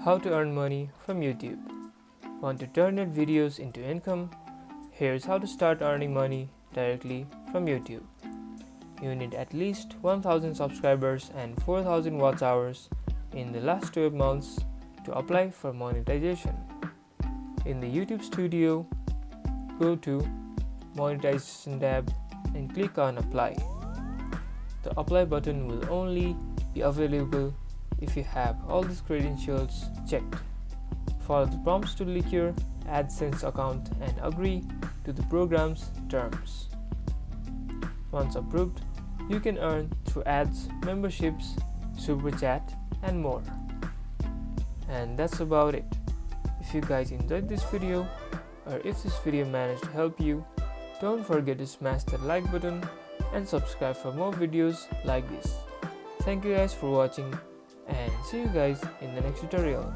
How to earn money from YouTube. Want to turn your videos into income? Here's how to start earning money directly from YouTube. You need at least 1000 subscribers and 4000 watch hours in the last 12 months to apply for monetization. In the YouTube Studio, go to Monetization tab and click on Apply. The Apply button will only be available if you have all these credentials checked. Follow the prompts to link your AdSense account and agree to the program's terms. Once approved, you can earn through ads, memberships, super chat, and more. And that's about it. If you guys enjoyed this video, or if this video managed to help you, don't forget to smash the like button and subscribe for more videos like this. Thank you guys for watching and see you guys in the next tutorial.